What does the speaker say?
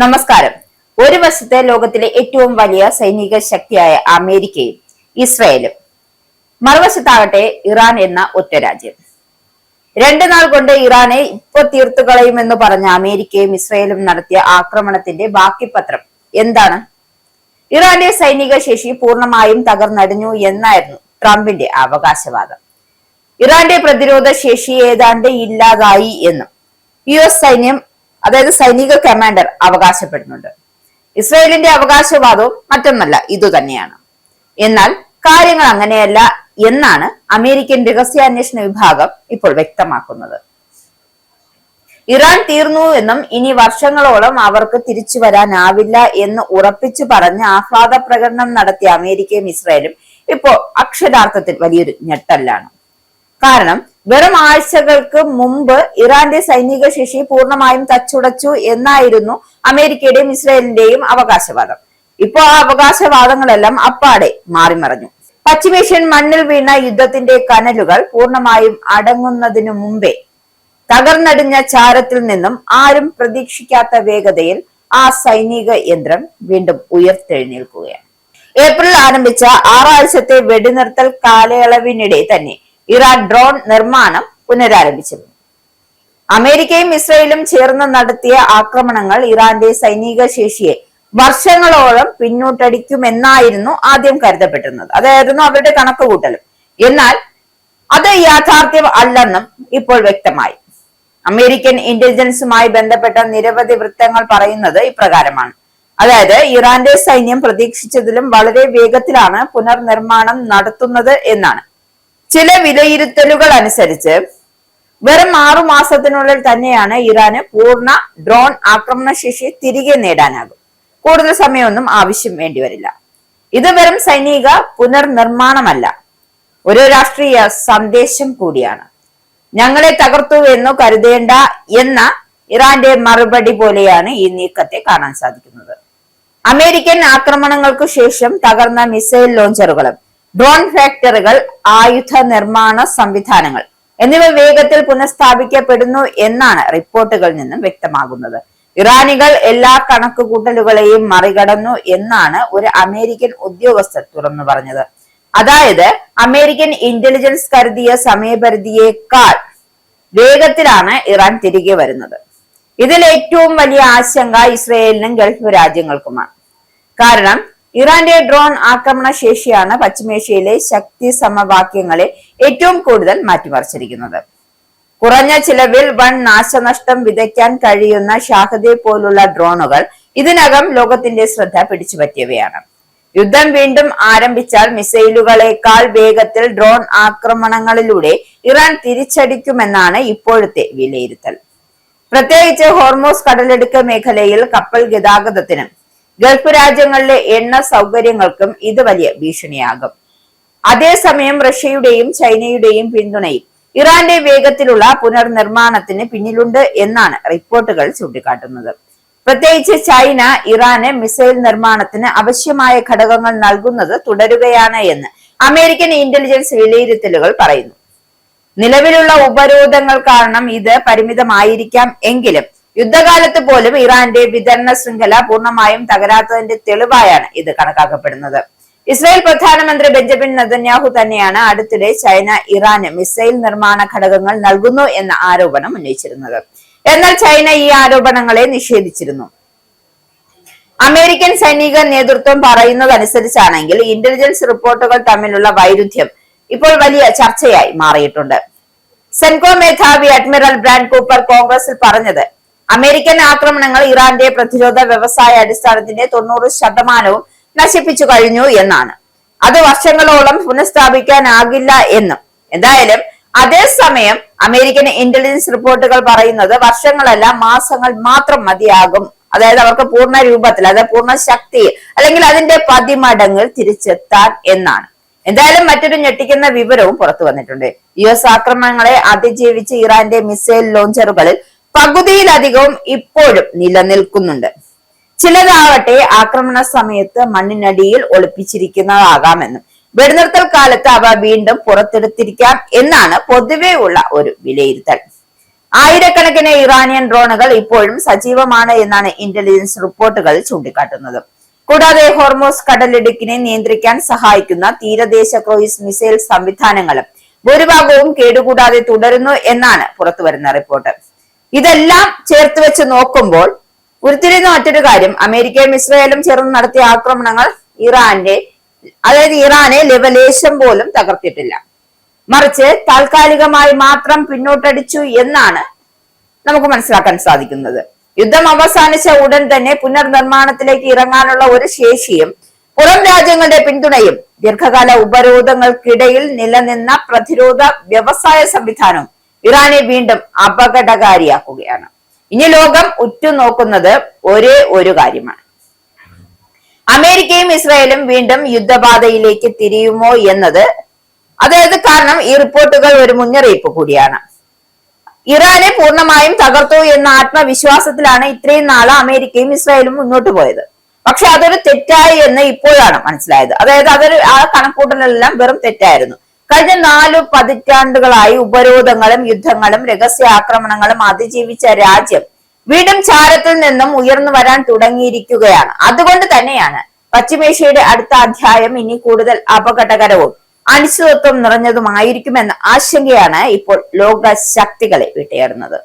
നമസ്കാരം. ഒരു വശത്തെ ലോകത്തിലെ ഏറ്റവും വലിയ സൈനിക ശക്തിയായ അമേരിക്കയും ഇസ്രായേലും, മറുവശത്താകട്ടെ ഇറാൻ എന്ന ഒറ്റ രാജ്യം. 2 നാൾ കൊണ്ട് ഇറാനെ ഇപ്പൊ തീർത്തുകളയുമെന്ന് പറഞ്ഞ അമേരിക്കയും ഇസ്രായേലും നടത്തിയ ആക്രമണത്തിന്റെ ബാക്കിപത്രം എന്താണ്? ഇറാന്റെ സൈനിക ശേഷി പൂർണ്ണമായും തകർന്നടിഞ്ഞു എന്നായിരുന്നു ട്രംപിന്റെ അവകാശവാദം. ഇറാന്റെ പ്രതിരോധ ശേഷി ഏതാണ്ട് ഇല്ലാതായി എന്നും US സൈന്യം, അതായത് സൈനിക കമാൻഡർ, അവകാശപ്പെടുന്നുണ്ട്. ഇസ്രായേലിന്റെ അവകാശവാദവും മറ്റൊന്നല്ല, ഇതുതന്നെയാണ്. എന്നാൽ കാര്യങ്ങൾ അങ്ങനെയല്ല എന്നാണ് അമേരിക്കൻ രഹസ്യാന്വേഷണ വിഭാഗം ഇപ്പോൾ വ്യക്തമാക്കുന്നത്. ഇറാൻ തീർന്നു എന്നും ഇനി വർഷങ്ങളോളം അവർക്ക് തിരിച്ചു വരാനാവില്ല എന്ന് ഉറപ്പിച്ചു പറഞ്ഞ് ആഹ്ലാദ പ്രകടനം നടത്തിയ അമേരിക്കയും ഇസ്രായേലും ഇപ്പോൾ അക്ഷരാർത്ഥത്തിൽ വലിയൊരു ഞെട്ടലാണ്. കാരണം വെറും ആഴ്ചകൾക്ക് മുമ്പ് ഇറാന്റെ സൈനിക ശേഷി പൂർണ്ണമായും തച്ചുടച്ചു എന്നായിരുന്നു അമേരിക്കയുടെയും ഇസ്രായേലിന്റെയും അവകാശവാദം. ഇപ്പോ ആ അവകാശവാദങ്ങളെല്ലാം അപ്പാടെ മാറിമറിഞ്ഞു. പശ്ചിമേഷ്യൻ മണ്ണിൽ വീണ യുദ്ധത്തിന്റെ കനലുകൾ പൂർണ്ണമായും അടങ്ങുന്നതിനു മുമ്പേ തകർന്നടിഞ്ഞ ചാരത്തിൽ നിന്നും ആരും പ്രതീക്ഷിക്കാത്ത വേഗതയിൽ ആ സൈനിക യന്ത്രം വീണ്ടും ഉയർത്തെഴുന്നേൽക്കുകയാണ്. ഏപ്രിൽ ആരംഭിച്ച 6 ആഴ്ചത്തെ വെടിനിർത്തൽ കാലയളവിനിടെ തന്നെ ഇറാൻ ഡ്രോൺ നിർമ്മാണം പുനരാരംഭിച്ചിരുന്നു. അമേരിക്കയും ഇസ്രായേലും ചേർന്ന് നടത്തിയ ആക്രമണങ്ങൾ ഇറാന്റെ സൈനിക ശേഷിയെ വർഷങ്ങളോളം പിന്നോട്ടടിക്കുമെന്നായിരുന്നു ആദ്യം കരുതപ്പെട്ടിരുന്നത്. അതായിരുന്നു അവരുടെ കണക്കുകൂട്ടലും. എന്നാൽ അത് യാഥാർത്ഥ്യം അല്ലെന്നും ഇപ്പോൾ വ്യക്തമായി. അമേരിക്കൻ ഇന്റലിജൻസുമായി ബന്ധപ്പെട്ട നിരവധി വൃത്തങ്ങൾ പറയുന്നത് ഇപ്രകാരമാണ്. അതായത് ഇറാന്റെ സൈന്യം പ്രതീക്ഷിച്ചതിലും വളരെ വേഗത്തിലാണ് പുനർനിർമ്മാണം നടത്തുന്നത് എന്നാണ്. ചില വിലയിരുത്തലുകൾ അനുസരിച്ച് വെറും 6 മാസത്തിനുള്ളിൽ തന്നെയാണ് ഇറാന് പൂർണ്ണ ഡ്രോൺ ആക്രമണ ശേഷി തിരികെ നേടാനാകും. കൂടുതൽ സമയമൊന്നും ആവശ്യം വേണ്ടിവരില്ല. ഇത് വെറും സൈനിക പുനർനിർമ്മാണമല്ല, ഒരു രാഷ്ട്രീയ സന്ദേശം കൂടിയാണ്. ഞങ്ങളെ തകർത്തു എന്നു കരുതേണ്ട എന്ന ഇറാന്റെ മറുപടി പോലെയാണ് ഈ നീക്കത്തെ കാണാൻ സാധിക്കുന്നത്. അമേരിക്കൻ ആക്രമണങ്ങൾക്കു ശേഷം തകർന്ന മിസൈൽ ലോഞ്ചറുകളും ഡ്രോൺ ഫാക്ടറികൾ, ആയുധ നിർമ്മാണ സംവിധാനങ്ങൾ എന്നിവ വേഗത്തിൽ പുനഃസ്ഥാപിക്കപ്പെടുന്നു എന്നാണ് റിപ്പോർട്ടുകളിൽ നിന്നും വ്യക്തമാകുന്നത്. ഇറാനികൾ എല്ലാ കണക്കുകൂട്ടലുകളെയും മറികടന്നു എന്നാണ് ഒരു അമേരിക്കൻ ഉദ്യോഗസ്ഥർ തുറന്നു പറഞ്ഞത്. അതായത് അമേരിക്കൻ ഇന്റലിജൻസ് കരുതിയ സമയപരിധിയേക്കാൾ വേഗത്തിലാണ് ഇറാൻ തിരികെ വരുന്നത്. ഇതിൽ ഏറ്റവും വലിയ ആശങ്ക ഇസ്രായേലിനും ഗൾഫ് രാജ്യങ്ങൾക്കുമാണ്. കാരണം ഇറാന്റെ ഡ്രോൺ ആക്രമണ ശേഷിയാണ് പശ്ചിമേഷ്യയിലെ ശക്തി സമവാക്യങ്ങളെ ഏറ്റവും കൂടുതൽ മാറ്റിമറിച്ചിരിക്കുന്നത്. കുറഞ്ഞ ചിലവിൽ വൻ നാശനഷ്ടം വിതയ്ക്കാൻ കഴിയുന്ന ഷാഹദെ പോലുള്ള ഡ്രോണുകൾ ഇതിനകം ലോകത്തിന്റെ ശ്രദ്ധ പിടിച്ചുപറ്റിയവയാണ്. യുദ്ധം വീണ്ടും ആരംഭിച്ചാൽ മിസൈലുകളെക്കാൾ വേഗത്തിൽ ഡ്രോൺ ആക്രമണങ്ങളിലൂടെ ഇറാൻ തിരിച്ചടിക്കുമെന്നാണ് ഇപ്പോഴത്തെ വിലയിരുത്തൽ. പ്രത്യേകിച്ച് ഹോർമോസ് കടലെടുക്ക് മേഖലയിൽ കപ്പൽ ഗതാഗതത്തിനും ഗൾഫ് രാജ്യങ്ങളിലെ എണ്ണ സൗകര്യങ്ങൾക്കും ഇത് വലിയ ഭീഷണിയാകും. അതേസമയം റഷ്യയുടെയും ചൈനയുടെയും പിന്തുണയും ഇറാന്റെ വേഗത്തിലുള്ള പുനർനിർമ്മാണത്തിന് പിന്നിലുണ്ട് എന്നാണ് റിപ്പോർട്ടുകൾ ചൂണ്ടിക്കാട്ടുന്നത്. പ്രത്യേകിച്ച് ചൈന ഇറാന് മിസൈൽ നിർമ്മാണത്തിന് ആവശ്യമായ ഘടകങ്ങൾ നൽകുന്നത് തുടരുകയാണ് എന്ന് അമേരിക്കൻ ഇന്റലിജൻസ് വിലയിരുത്തലുകൾ പറയുന്നു. നിലവിലുള്ള ഉപരോധങ്ങൾ കാരണം ഇത് പരിമിതമായിരിക്കാം എങ്കിലും യുദ്ധകാലത്ത് പോലും ഇറാന്റെ വിതരണ ശൃംഖല പൂർണ്ണമായും തകരാത്തതിന്റെ തെളിവായാണ് ഇത് കണക്കാക്കപ്പെടുന്നത്. ഇസ്രായേൽ പ്രധാനമന്ത്രി ബെഞ്ചമിൻ നെതന്യാഹു തന്നെയാണ് അടുത്തിടെ ചൈന ഇറാന് മിസൈൽ നിർമ്മാണ ഘടകങ്ങൾ നൽകുന്നു എന്ന ആരോപണം ഉന്നയിച്ചിരുന്നത്. എന്നാൽ ചൈന ഈ ആരോപണങ്ങളെ നിഷേധിച്ചിരുന്നു. അമേരിക്കൻ സൈനിക നേതൃത്വം പറയുന്നതനുസരിച്ചാണെങ്കിൽ ഇന്റലിജൻസ് റിപ്പോർട്ടുകൾ തമ്മിലുള്ള വൈരുദ്ധ്യം ഇപ്പോൾ വലിയ ചർച്ചയായി മാറിയിട്ടുണ്ട്. സെൻകോ മേധാവി അഡ്മിറൽ ബ്രാൻഡ് കൂപ്പർ കോൺഗ്രസിൽ പറഞ്ഞത് അമേരിക്കൻ ആക്രമണങ്ങൾ ഇറാന്റെ പ്രതിരോധ വ്യവസായ അടിസ്ഥാനത്തിന്റെ 90% നശിപ്പിച്ചു കഴിഞ്ഞു എന്നാണ്. അത് വർഷങ്ങളോളം പുനഃസ്ഥാപിക്കാനാകില്ല എന്നും. എന്തായാലും അതേസമയം അമേരിക്കൻ ഇന്റലിജൻസ് റിപ്പോർട്ടുകൾ പറയുന്നത് വർഷങ്ങളല്ല, മാസങ്ങൾ മാത്രം മതിയാകും. അതായത് അവർക്ക് പൂർണ്ണ രൂപത്തിൽ, അതായത് പൂർണ്ണ ശക്തിയിൽ അല്ലെങ്കിൽ അതിന്റെ 10 മടങ്ങ് തിരിച്ചെത്താൻ എന്നാണ്. എന്തായാലും മറ്റൊരു ഞെട്ടിക്കുന്ന വിവരവും പുറത്തു വന്നിട്ടുണ്ട്. US ആക്രമണങ്ങളെ അതിജീവിച്ച് ഇറാന്റെ മിസൈൽ ലോഞ്ചറുകളിൽ പകുതിയിലധികവും ഇപ്പോഴും നിലനിൽക്കുന്നുണ്ട്. ചിലതാവട്ടെ ആക്രമണ സമയത്ത് മണ്ണിനടിയിൽ ഒളിപ്പിച്ചിരിക്കുന്നതാകാമെന്നും വെടിനിർത്തൽ കാലത്ത് അവ വീണ്ടും പുറത്തെടുത്തിരിക്കാം എന്നാണ് പൊതുവെ ഉള്ള ഒരു വിലയിരുത്തൽ. ആയിരക്കണക്കിന് ഇറാനിയൻ ഡ്രോണുകൾ ഇപ്പോഴും സജീവമാണ് എന്നാണ് ഇന്റലിജൻസ് റിപ്പോർട്ടുകൾ ചൂണ്ടിക്കാട്ടുന്നത്. കൂടാതെ ഹോർമോസ് കടലിടുക്കിനെ നിയന്ത്രിക്കാൻ സഹായിക്കുന്ന തീരദേശ ക്രൂയിസ് മിസൈൽ സംവിധാനങ്ങളും ഭൂരിഭാഗവും കേടുകൂടാതെ തുടരുന്നു എന്നാണ് പുറത്തുവരുന്ന റിപ്പോർട്ട്. ഇതെല്ലാം ചേർത്ത് വെച്ച് നോക്കുമ്പോൾ ഉരുത്തിരിയുന്ന മറ്റൊരു കാര്യം, അമേരിക്കയും ഇസ്രായേലും ചേർന്ന് നടത്തിയ ആക്രമണങ്ങൾ ഇറാനെ ലവലേശം പോലും തകർത്തിട്ടില്ല, മറിച്ച് താൽക്കാലികമായി മാത്രം പിന്നോട്ടടിച്ചു എന്നാണ് നമുക്ക് മനസ്സിലാക്കാൻ സാധിക്കുന്നത്. യുദ്ധം അവസാനിച്ച ഉടൻ തന്നെ പുനർനിർമ്മാണത്തിലേക്ക് ഇറങ്ങാനുള്ള ഒരു ശേഷിയും പുറം രാജ്യങ്ങളുടെ പിന്തുണയും ദീർഘകാല ഉപരോധങ്ങൾക്കിടയിൽ നിലനിന്ന പ്രതിരോധ വ്യവസായ സംവിധാനവും ഇറാനെ വീണ്ടും അപകടകാരിയാക്കുകയാണ്. ഇനി ലോകം ഉറ്റുനോക്കുന്നത് ഒരേ ഒരു കാര്യമാണ്, അമേരിക്കയും ഇസ്രായേലും വീണ്ടും യുദ്ധപാതയിലേക്ക് തിരിയുമോ എന്നത്. കാരണം ഈ റിപ്പോർട്ടുകൾ ഒരു മുന്നറിയിപ്പ് കൂടിയാണ്. ഇറാനെ പൂർണ്ണമായും തകർത്തു എന്ന ആത്മവിശ്വാസത്തിലാണ് ഇത്രയും നാള് അമേരിക്കയും ഇസ്രായേലും മുന്നോട്ട് പോയത്. പക്ഷെ അതൊരു തെറ്റായി എന്ന് ഇപ്പോഴാണ് മനസ്സിലായത്. ആ കണക്കൂട്ടലെല്ലാം വെറും തെറ്റായിരുന്നു. കഴിഞ്ഞ 4 പതിറ്റാണ്ടുകളായി ഉപരോധങ്ങളും യുദ്ധങ്ങളും രഹസ്യാക്രമണങ്ങളും അതിജീവിച്ച രാജ്യം വീണ്ടും ചാരത്തിൽ നിന്നും ഉയർന്നു വരാൻ തുടങ്ങിയിരിക്കുകയാണ്. അതുകൊണ്ട് തന്നെയാണ് പശ്ചിമേഷ്യയുടെ അടുത്ത അധ്യായം ഇനി കൂടുതൽ അപകടകരവും അനിശ്ചിതത്വം നിറഞ്ഞതുമായിരിക്കുമെന്ന ആശങ്കയാണ് ഇപ്പോൾ ലോക ശക്തികളെ വിട്ടേറുന്നത്.